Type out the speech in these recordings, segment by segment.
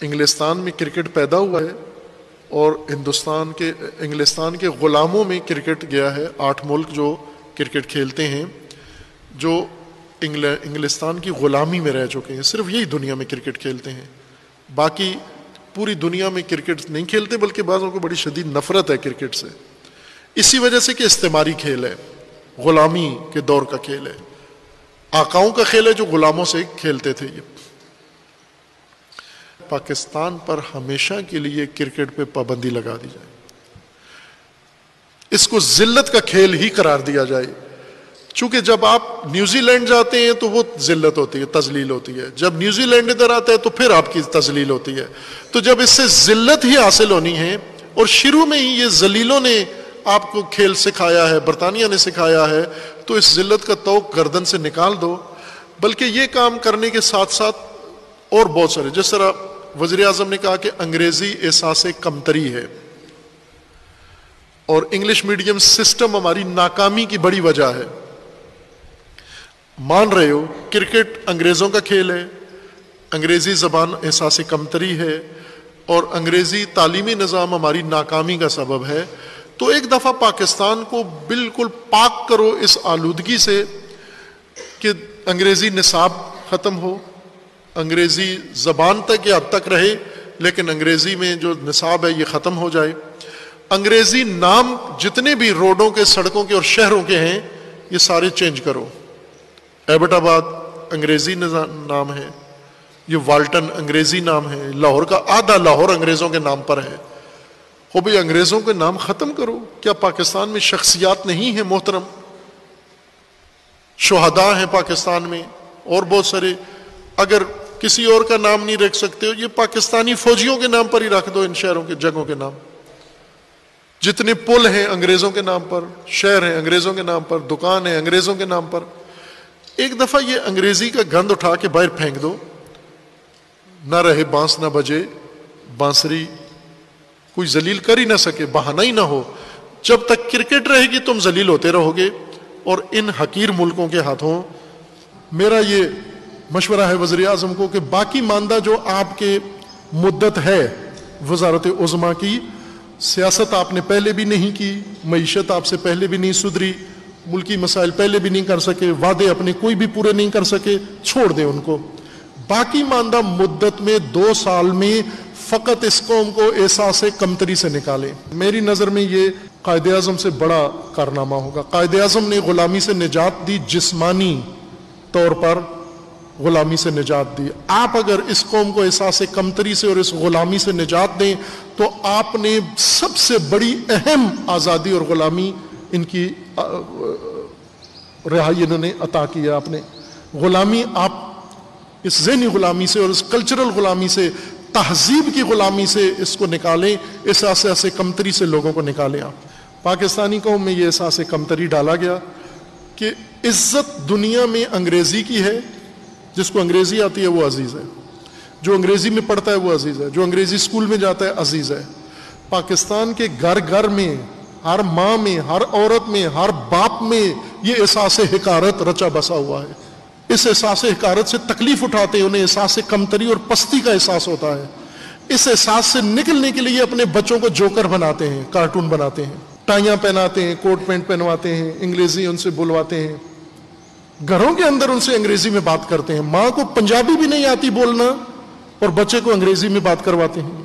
انگلستان میں کرکٹ پیدا ہوا ہے اور انگلستان کے غلاموں میں کرکٹ گیا ہے. 8 ملک جو کرکٹ کھیلتے ہیں جو انگلستان کی غلامی میں رہ چکے ہیں، صرف یہی دنیا میں کرکٹ کھیلتے ہیں. باقی پوری دنیا میں کرکٹ نہیں کھیلتے، بلکہ بعضوں کو بڑی شدید نفرت ہے کرکٹ سے، اسی وجہ سے کہ استعماری کھیل ہے، غلامی کے دور کا کھیل ہے، آقاؤں کا کھیل ہے جو غلاموں سے کھیلتے تھے. یہ پاکستان پر ہمیشہ کے لیے کرکٹ پہ پابندی لگا دی جائے، اس کو ذلت کا کھیل ہی قرار دیا جائے. چونکہ جب آپ نیوزی لینڈ جاتے ہیں تو وہ ذلت ہوتی ہے، تذلیل ہوتی ہے. جب نیوزی لینڈ ادھر آتا ہے تو پھر آپ کی تذلیل ہوتی ہے. تو جب اس سے ذلت ہی حاصل ہونی ہے، اور شروع میں ہی یہ ذلیلوں نے آپ کو کھیل سکھایا ہے، برطانیہ نے سکھایا ہے، تو اس ذلت کا طوق گردن سے نکال دو. بلکہ یہ کام کرنے کے ساتھ ساتھ اور بہت سارے، جس طرح وزیر اعظم نے کہا کہ انگریزی احساس کمتری ہے اور انگلش میڈیم سسٹم ہماری ناکامی کی بڑی وجہ ہے. مان رہے ہو کرکٹ انگریزوں کا کھیل ہے، انگریزی زبان احساس کمتری ہے، اور انگریزی تعلیمی نظام ہماری ناکامی کا سبب ہے. تو ایک دفعہ پاکستان کو بالکل پاک کرو اس آلودگی سے کہ انگریزی نصاب ختم ہو، انگریزی زبان تک یا حد تک رہے لیکن انگریزی میں جو نصاب ہے یہ ختم ہو جائے. انگریزی نام جتنے بھی روڈوں کے، سڑکوں کے اور شہروں کے ہیں یہ سارے چینج کرو. ایبٹ آباد انگریزی نام ہے، یہ والٹن انگریزی نام ہے، لاہور کا آدھا لاہور انگریزوں کے نام پر ہے. ہو بھئی انگریزوں کے نام ختم کرو. کیا پاکستان میں شخصیات نہیں ہیں محترم؟ شہداء ہیں پاکستان میں اور بہت سارے. اگر کسی اور کا نام نہیں رکھ سکتے ہو، یہ پاکستانی فوجیوں کے نام پر ہی رکھ دو ان شہروں کے، جگہوں کے نام. جتنے پل ہیں انگریزوں کے نام پر، شہر ہیں انگریزوں کے نام پر، دکان ہیں انگریزوں کے نام پر. ایک دفعہ یہ انگریزی کا گند اٹھا کے باہر پھینک دو. نہ رہے بانس نہ بجے بانسری، کوئی ذلیل کر ہی نہ سکے، بہانہ ہی نہ ہو. جب تک کرکٹ رہے گی تم ذلیل ہوتے رہو گے. اور ان حقیر ملکوں کے ہاتھوں میرا یہ مشورہ ہے وزیر اعظم کو کہ باقی ماندہ جو آپ کے مدت ہے وزارت عظمیٰ کی، سیاست آپ نے پہلے بھی نہیں کی، معیشت آپ سے پہلے بھی نہیں سدھری، ملکی مسائل پہلے بھی نہیں کر سکے، وعدے اپنے کوئی بھی پورے نہیں کر سکے، چھوڑ دیں ان کو. باقی ماندہ مدت میں 2 سال میں فقط اس قوم کو احساس کمتری سے نکالیں. میری نظر میں یہ قائد اعظم سے بڑا کارنامہ ہوگا. قائد اعظم نے غلامی سے نجات دی، جسمانی طور پر غلامی سے نجات دی. آپ اگر اس قوم کو احساس کمتری سے اور اس غلامی سے نجات دیں تو آپ نے سب سے بڑی اہم آزادی اور غلامی ان کی رہائی انہوں نے عطا کیا. آپ نے غلامی، آپ اس ذہنی غلامی سے اور اس کلچرل غلامی سے، تہذیب کی غلامی سے اس کو نکالیں، اس احساس کمتری سے لوگوں کو نکالیں. آپ پاکستانی قوم میں یہ احساس کمتری ڈالا گیا کہ عزت دنیا میں انگریزی کی ہے. جس کو انگریزی آتی ہے وہ عزیز ہے، جو انگریزی میں پڑھتا ہے وہ عزیز ہے، جو انگریزی اسکول میں جاتا ہے عزیز ہے. پاکستان کے گھر گھر میں، ہر ماں میں، ہر عورت میں، ہر باپ میں یہ احساس حقارت رچا بسا ہوا ہے. اس احساس حقارت سے تکلیف اٹھاتے ہیں، انہیں احساس کمتری اور پستی کا احساس ہوتا ہے. اس احساس سے نکلنے کے لیے اپنے بچوں کو جوکر بناتے ہیں، کارٹون بناتے ہیں، ٹائیاں پہناتے ہیں، کوٹ پینٹ پہنواتے ہیں، انگریزی ان سے بلواتے ہیں، گھروں کے اندر ان سے انگریزی میں بات کرتے ہیں. ماں کو پنجابی بھی نہیں آتی بولنا اور بچے کو انگریزی میں بات کرواتے ہیں.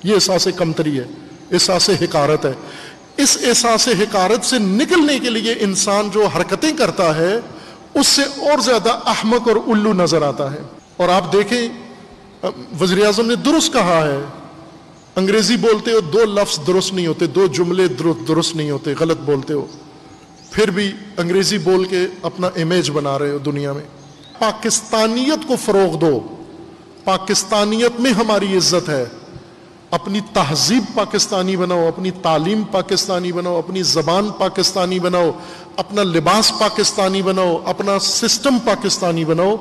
یہ احساس کمتری ہے، احساس حقارت ہے. اس احساس حقارت سے نکلنے کے لیے انسان جو حرکتیں کرتا ہے اس سے اور زیادہ احمق اور الو نظر آتا ہے. اور آپ دیکھیں وزیر اعظم نے درست کہا ہے، انگریزی بولتے ہو 2 لفظ درست نہیں ہوتے، 2 جملے درست نہیں ہوتے، غلط بولتے ہو، پھر بھی انگریزی بول کے اپنا امیج بنا رہے ہو دنیا میں. پاکستانیت کو فروغ دو. پاکستانیت میں ہماری عزت ہے. اپنی تہذیب پاکستانی بناؤ، اپنی تعلیم پاکستانی بناؤ، اپنی زبان پاکستانی بناؤ، اپنا لباس پاکستانی بناؤ، اپنا سسٹم پاکستانی بناؤ.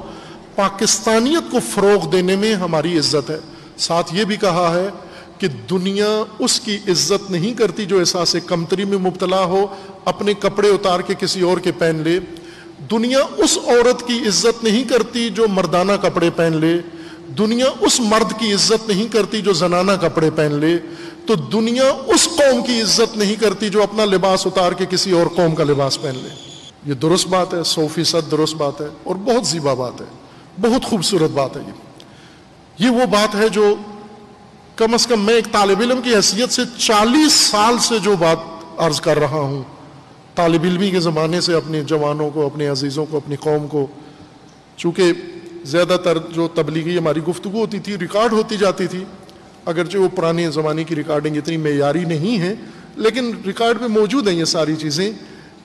پاکستانیت کو فروغ دینے میں ہماری عزت ہے. ساتھ یہ بھی کہا ہے کہ دنیا اس کی عزت نہیں کرتی جو احساس کمتری میں مبتلا ہو، اپنے کپڑے اتار کے کسی اور کے پہن لے. دنیا اس عورت کی عزت نہیں کرتی جو مردانہ کپڑے پہن لے. دنیا اس مرد کی عزت نہیں کرتی جو زنانہ کپڑے پہن لے، تو دنیا اس قوم کی عزت نہیں کرتی جو اپنا لباس اتار کے کسی اور قوم کا لباس پہن لے۔ یہ درست بات ہے، 100% درست بات ہے، اور بہت زیبا بات ہے، بہت خوبصورت بات ہے۔ یہ وہ بات ہے جو کم از کم میں ایک طالب علم کی حیثیت سے 40 سال سے جو بات عرض کر رہا ہوں، طالب علمی کے زمانے سے اپنے جوانوں کو، اپنے عزیزوں کو، اپنی قوم کو، چونکہ زیادہ تر جو تبلیغی ہماری گفتگو ہوتی تھی ریکارڈ ہوتی جاتی تھی، اگرچہ وہ پرانے زمانے کی ریکارڈنگ اتنی معیاری نہیں ہے، لیکن ریکارڈ میں موجود ہیں یہ ساری چیزیں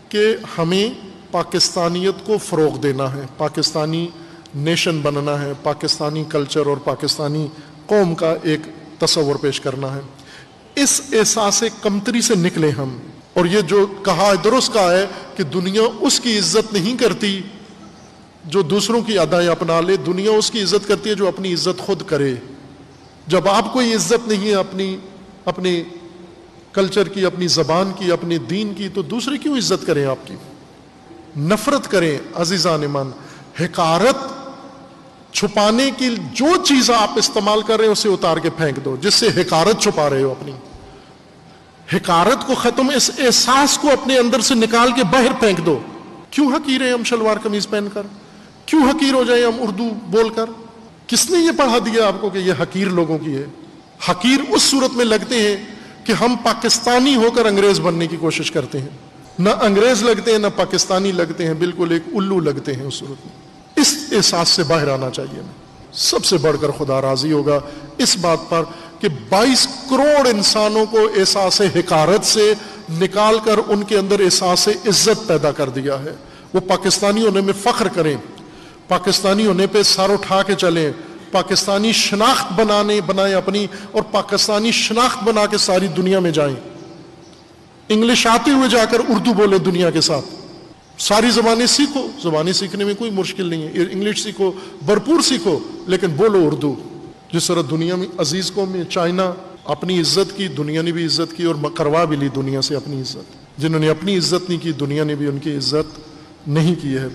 کہ ہمیں پاکستانیت کو فروغ دینا ہے، پاکستانی نیشن بننا ہے، پاکستانی کلچر اور پاکستانی قوم کا ایک تصور پیش کرنا ہے۔ اس احساس کمتری سے نکلے ہم، اور یہ جو کہا درست کہا ہے کہ دنیا اس کی عزت نہیں کرتی جو دوسروں کی ادائیں اپنا لے، دنیا اس کی عزت کرتی ہے جو اپنی عزت خود کرے۔ جب آپ کوئی عزت نہیں ہے اپنی کلچر کی، اپنی زبان کی، اپنے دین کی، تو دوسرے کیوں عزت کریں آپ کی؟ نفرت کریں عزیزان من، حقارت چھپانے کی جو چیز آپ استعمال کر رہے ہیں اسے اتار کے پھینک دو، جس سے حقارت چھپا رہے ہو اپنی حقارت کو ختم، اس احساس کو اپنے اندر سے نکال کے باہر پھینک دو۔ کیوں حقیر ہیں ہم شلوار قمیض پہن کر؟ کیوں حقیر ہو جائیں ہم اردو بول کر؟ کس نے یہ پڑھا دیا آپ کو کہ یہ حقیر لوگوں کی ہے؟ حقیر اس صورت میں لگتے ہیں کہ ہم پاکستانی ہو کر انگریز بننے کی کوشش کرتے ہیں، نہ انگریز لگتے ہیں نہ پاکستانی لگتے ہیں، بالکل ایک الو لگتے ہیں اس صورت میں۔ اس احساس سے باہر آنا چاہیے۔ سب سے بڑھ کر خدا راضی ہوگا اس بات پر کہ 22 کروڑ انسانوں کو احساس حقارت سے نکال کر ان کے اندر احساس عزت پیدا کر دیا ہے۔ وہ پاکستانی ہونے میں فخر کریں، پاکستانی ہونے پہ سر اٹھا کے چلیں، پاکستانی شناخت بنائیں اپنی، اور پاکستانی شناخت بنا کے ساری دنیا میں جائیں۔ انگلش آتے ہوئے جا کر اردو بولے دنیا کے ساتھ، ساری زبانیں سیکھو، زبانیں سیکھنے میں کوئی مشکل نہیں ہے، انگلش سیکھو، بھرپور سیکھو، لیکن بولو اردو۔ جس طرح دنیا میں عزیز قوم میں چائنا اپنی عزت کی، دنیا نے بھی عزت کی، اور کروا بھی لی دنیا سے اپنی عزت۔ جنہوں نے اپنی عزت نہیں کی، دنیا نے بھی ان کی عزت نہیں کی ہے۔